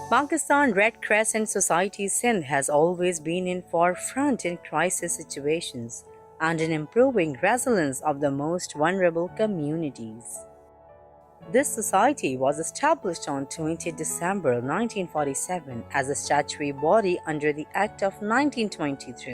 Pakistan Red Crescent Society Sindh has always been in forefront in crisis situations and in improving resilience of the most vulnerable communities. This society was established on 20 December 1947 as a statutory body under the Act of 1923.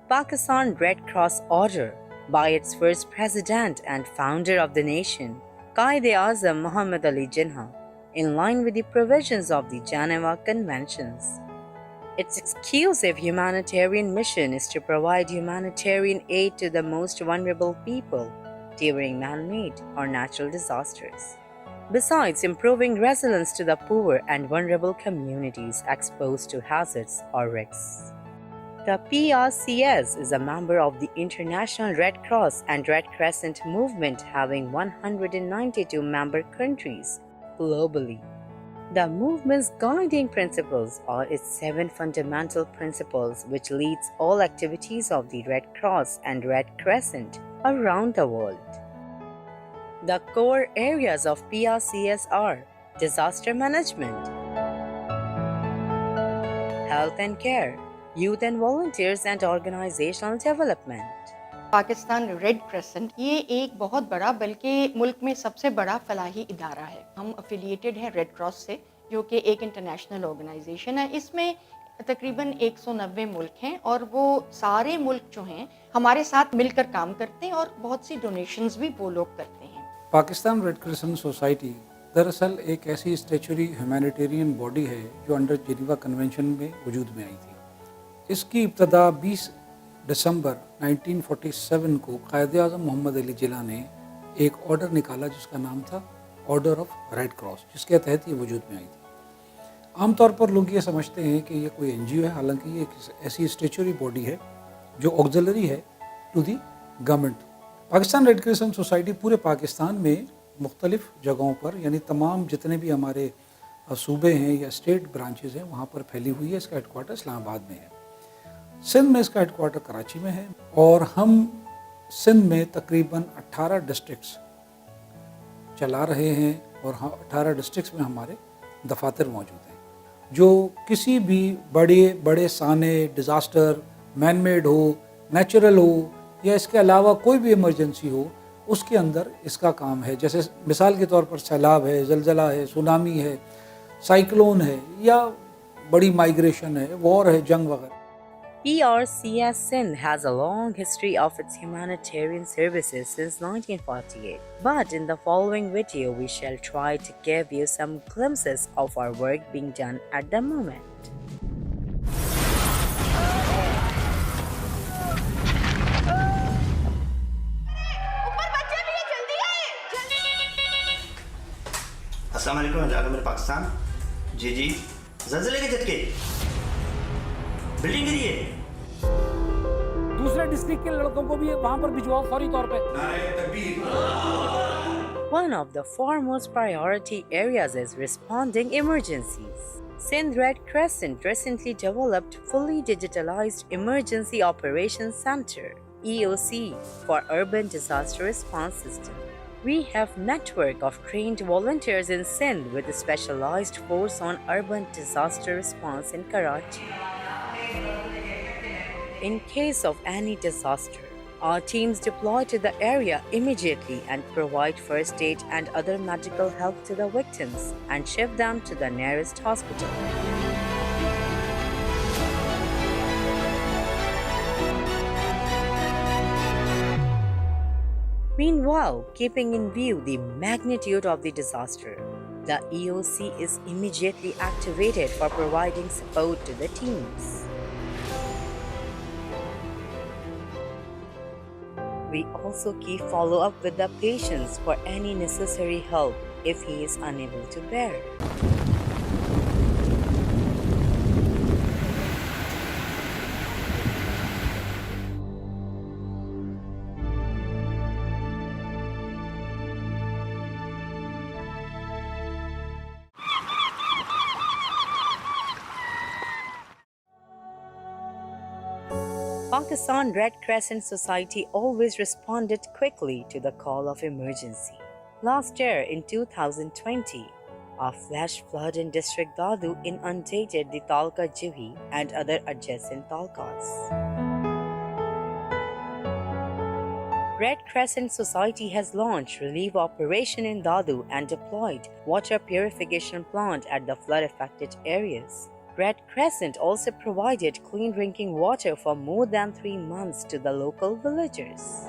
Pakistan Red Cross Order by its first president and founder of the nation, Quaid-e-Azam Muhammad Ali Jinnah, in line with the provisions of the Geneva Conventions. Its exclusive humanitarian mission is to provide humanitarian aid to the most vulnerable people during man-made or natural disasters, besides improving resilience to the poor and vulnerable communities exposed to hazards or risks. The PRCS is a member of the International Red Cross and Red Crescent movement, having 192 member countries globally. The movement's guiding principles are its 7 fundamental principles, which leads all activities of the Red Cross and Red Crescent around the world. The core areas of PRCS are disaster management, health and care, youth and volunteers and organizational development. Pakistan red crescent ये एक बहुत बड़ा बल्कि मुल्क में सबसे बड़ा फलाही इदारा है। हम अफिलिएटेड हैं रेड क्रॉस से, जो कि एक इंटरनेशनल ऑर्गेनाइजेशन है। इसमें तकरीबन 190 मुल्क हैं और वो सारे मुल्क जो हैं हमारे साथ मिलकर काम करते हैं और बहुत सी डोनेशंस भी वो लोग करते हैं। पाकिस्तान रेड क्रिसेंट सोसाइटी दरअसल एक ऐसी स्टैच्यूटरी ह्यूमैनिटेरियन बॉडी है जो अंडर जिनेवा कन्वेंशन में वजूद में आई थी। इसकी इब्तदा 20 दिसंबर 1947 को क़ायद-ए-आज़म मोहम्मद अली जिन्ना ने एक ऑर्डर निकाला जिसका नाम था ऑर्डर ऑफ रेड क्रॉस, जिसके तहत ये वजूद में आई थी। आमतौर पर लोग ये समझते हैं कि ये कोई एनजीओ है, हालांकि ये एक ऐसी स्टैच्यूटरी बॉडी है जो ऑक्सिलरी है to the government. Pakistan red crescent society पूरे पाकिस्तान में मुख्तलिफ जगहों पर, यानी तमाम जितने भी हमारे सूबे हैं या स्टेट ब्रांचेज हैं वहाँ पर फैली हुई है। इसका हेडक्वार्टर इस्लामाबाद में है। सिंध में इसका हेडक्वार्टर कराची में है और हम सिंध में तकरीबन 18 डिस्ट्रिक्ट्स चला रहे हैं और 18 डिस्ट्रिक्ट्स में हमारे दफातर मौजूद हैं जो किसी भी बड़े साने डिज़ास्टर, मैन मेड हो, नेचुरल हो या इसके अलावा कोई भी इमरजेंसी हो, उसके अंदर इसका काम है। जैसे मिसाल के तौर पर सैलाब है, ज़लज़ला है, सुनामी है, साइक्लोन है या बड़ी माइग्रेशन है, वॉर है, जंग वगैरह। PRCS Sindh has a long history of its humanitarian services since 1948, but in the following video we shall try to give you some glimpses of our work being done at the moment. अस्सलाम वालेकुम, जाकर पाकिस्तान। जी ज़लज़ले के झटके, building गिरी है। दूसरे district के लड़कों को भी वहां पर भिजवाओ फौरी तौर पे। One of the foremost priority areas is responding emergencies. Sindh Red Crescent recently developed fully digitalized Emergency Operations Center (EOC) for Urban Disaster Response System. We have network of trained volunteers in Sindh with a specialized force on urban disaster response in Karachi. In case of any disaster, our teams deploy to the area immediately and provide first aid and other medical help to the victims and shift them to the nearest hospital. Meanwhile, keeping in view the magnitude of the disaster, the EOC is immediately activated for providing support to the teams. We also keep follow-up with the patients for any necessary help if he is unable to bear. Pakistan Red Crescent Society always responded quickly to the call of emergency. Last year, in 2020, A flash flood in district Dadu inundated the Talka Jivi and other adjacent talkas. Red Crescent Society has launched relief operation in Dadu and deployed water purification plant at the flood-affected areas. Red Crescent also provided clean drinking water for more than 3 months to the local villagers.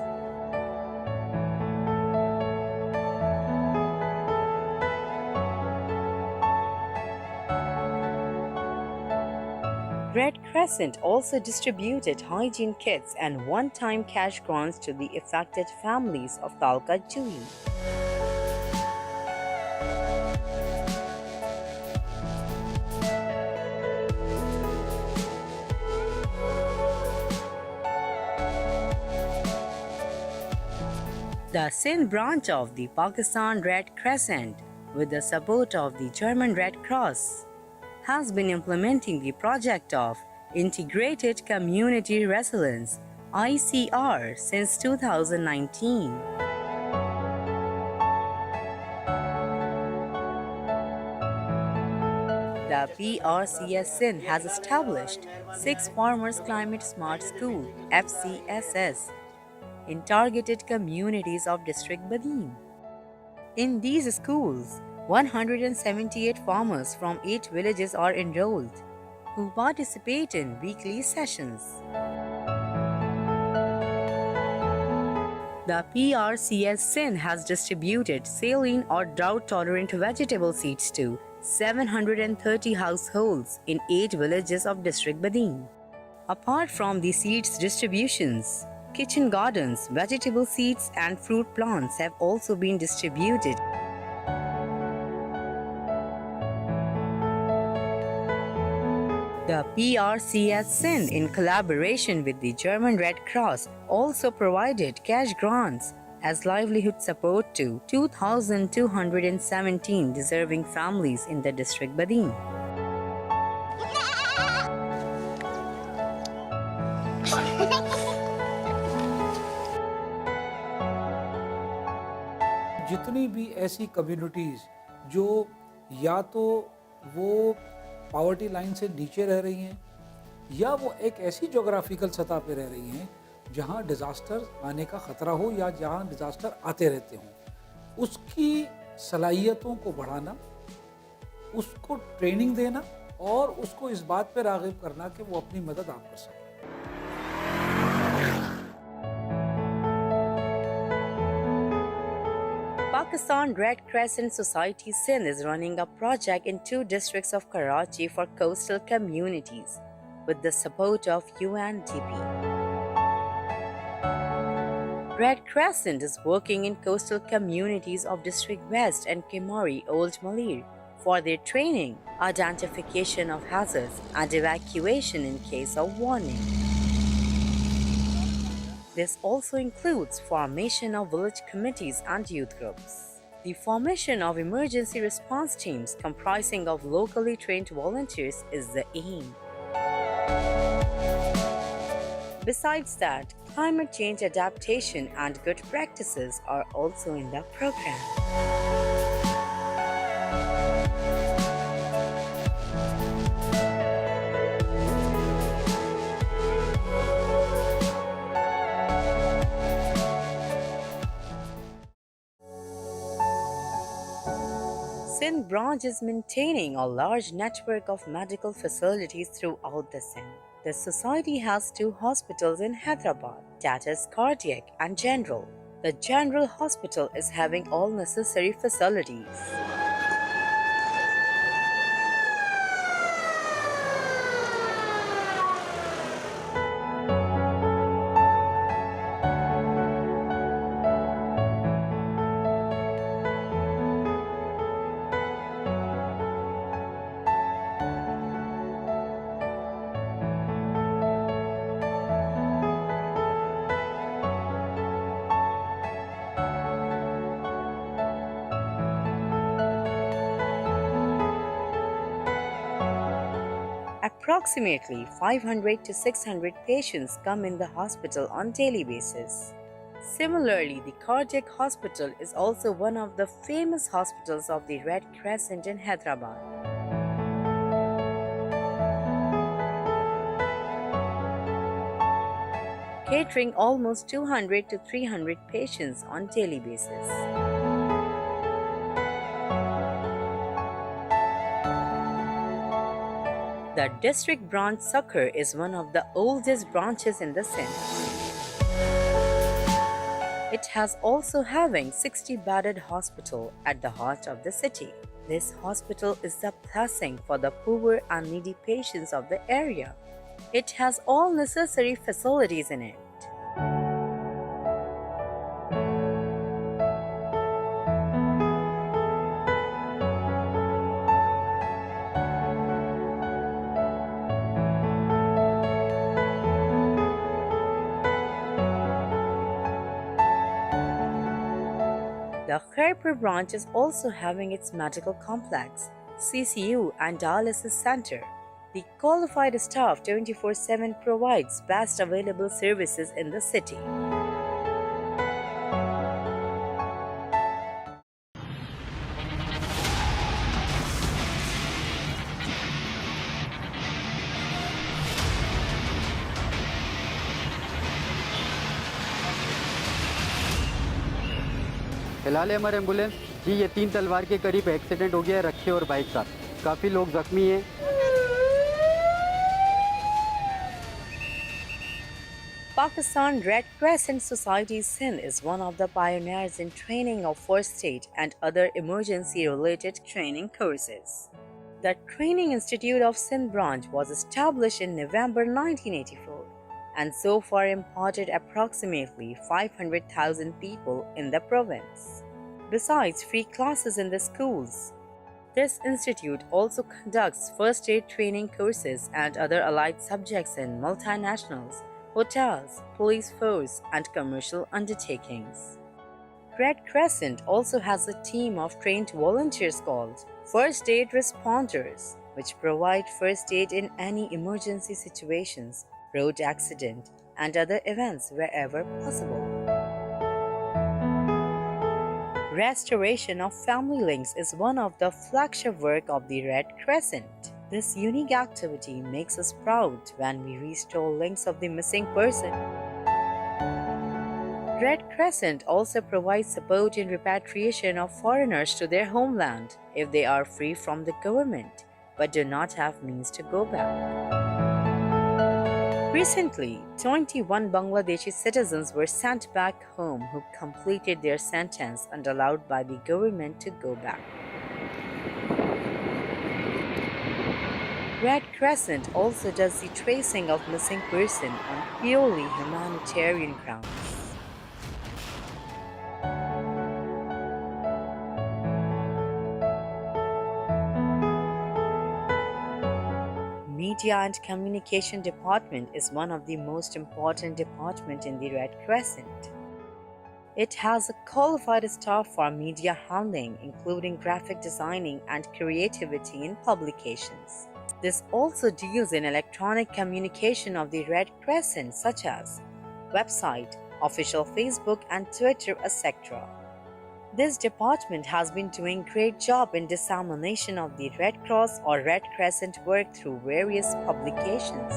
Red Crescent also distributed hygiene kits and one-time cash grants to the affected families of Talka Jui. The Sindh branch of the Pakistan Red Crescent, with the support of the German Red Cross, has been implementing the project of Integrated Community Resilience (ICR) since 2019. The PRCS Sindh has established 6 Farmers Climate Smart School (FCSS) in targeted communities of District Badin. In these schools, 178 farmers from 8 villages are enrolled, who participate in weekly sessions. The PRCS Sindh has distributed saline or drought-tolerant vegetable seeds to 730 households in 8 villages of District Badin. Apart from the seeds distributions, kitchen gardens, vegetable seeds and fruit plants have also been distributed. The PRCS Sindh, in collaboration with the German Red Cross, also provided cash grants as livelihood support to 2,217 deserving families in the district Badin. जितनी भी ऐसी communities जो या तो वो poverty line से नीचे रह रही हैं या वो एक ऐसी जोग्राफिकल सतह पे रह रही हैं जहाँ डिज़ास्टर आने का ख़तरा हो या जहाँ डिज़ास्टर आते रहते हों, उसकी सलाहियतों को बढ़ाना, उसको ट्रेनिंग देना और उसको इस बात पे राग़िब करना कि वो अपनी मदद आप कर सकें। Pakistan Red Crescent Society Sindh is running a project in 2 districts of Karachi for coastal communities with the support of UNDP. Red Crescent is working in coastal communities of District West and Kimari Old Malir for their training, identification of hazards, and evacuation in case of warning. This also includes formation of village committees and youth groups. The formation of emergency response teams comprising of locally trained volunteers is the aim. Besides that, climate change adaptation and good practices are also in the program. Sindh branch is maintaining a large network of medical facilities throughout the Sindh. The society has 2 hospitals in Hyderabad, that is cardiac and general. The general hospital is having all necessary facilities. Approximately 500 to 600 patients come in the hospital on daily basis. Similarly, the Cardiac Hospital is also one of the famous hospitals of the Red Crescent in Hyderabad. Catering almost 200 to 300 patients on daily basis. The district branch Sucker is one of the oldest branches in the Sindh. It has also having 60-bedded hospital at the heart of the city. This hospital is the blessing for the poor and needy patients of the area. It has all necessary facilities in it. The Khairpur branch is also having its medical complex, CCU and dialysis center. The qualified staff 24/7 provides best available services in the city. फिलहाल हमारे ambulance जी ये 3 तलवार के करीब accident हो गया है रक्षे और बाइक का। काफ़ी लोग जख्मी हैं। Pakistan Red Crescent Society Sindh is one of the pioneers in training of first aid and other emergency-related training courses. The Training Institute of Sindh branch was established in November 1984 and so far imparted approximately 500,000 people in the province. Besides free classes in the schools, this institute also conducts first aid training courses and other allied subjects in multinationals, hotels, police force, and commercial undertakings. Red Crescent also has a team of trained volunteers called First Aid Responders, which provide first aid in any emergency situations, road accident, and other events wherever possible. Restoration of family links is one of the flagship work of the Red Crescent. This unique activity makes us proud when we restore links of the missing person. Red Crescent also provides support in repatriation of foreigners to their homeland if they are free from the government but do not have means to go back. Recently, 21 Bangladeshi citizens were sent back home who completed their sentence and allowed by the government to go back. Red Crescent also does the tracing of missing persons on purely humanitarian grounds. Media and Communication Department is one of the most important departments in the Red Crescent. It has a qualified staff for media handling, including graphic designing and creativity in publications. This also deals in electronic communication of the Red Crescent such as website, official Facebook and Twitter, etc. This department has been doing great job in dissemination of the Red Cross or Red Crescent work through various publications.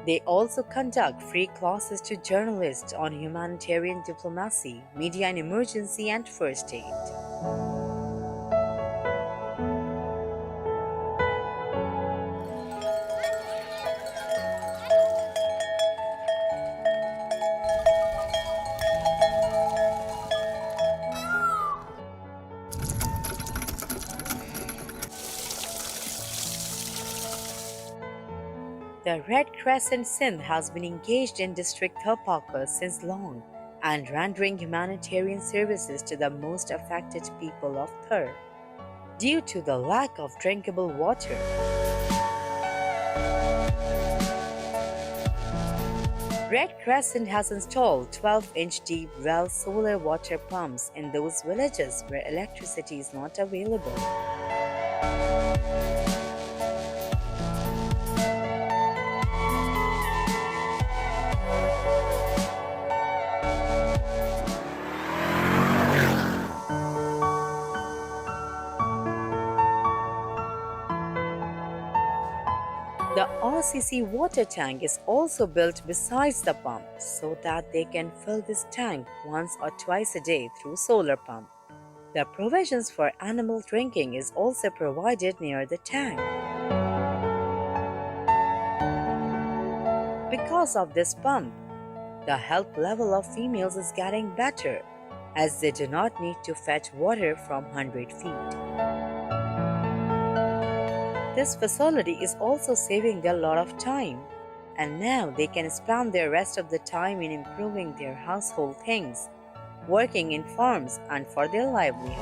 They also conduct free classes to journalists on humanitarian diplomacy, media and emergency and first aid. The Red Crescent Sindh has been engaged in district Thapaka since long and rendering humanitarian services to the most affected people of Thar due to the lack of drinkable water. Red Crescent has installed 12-inch deep well solar water pumps in those villages where electricity is not available. The RCC water tank is also built besides the pump so that they can fill this tank once or twice a day through solar pump. The provisions for animal drinking is also provided near the tank. Because of this pump, the health level of females is getting better as they do not need to fetch water from 100 feet. This facility is also saving them a lot of time, and now they can spend the rest of the time in improving their household things, working in farms, and for their livelihood.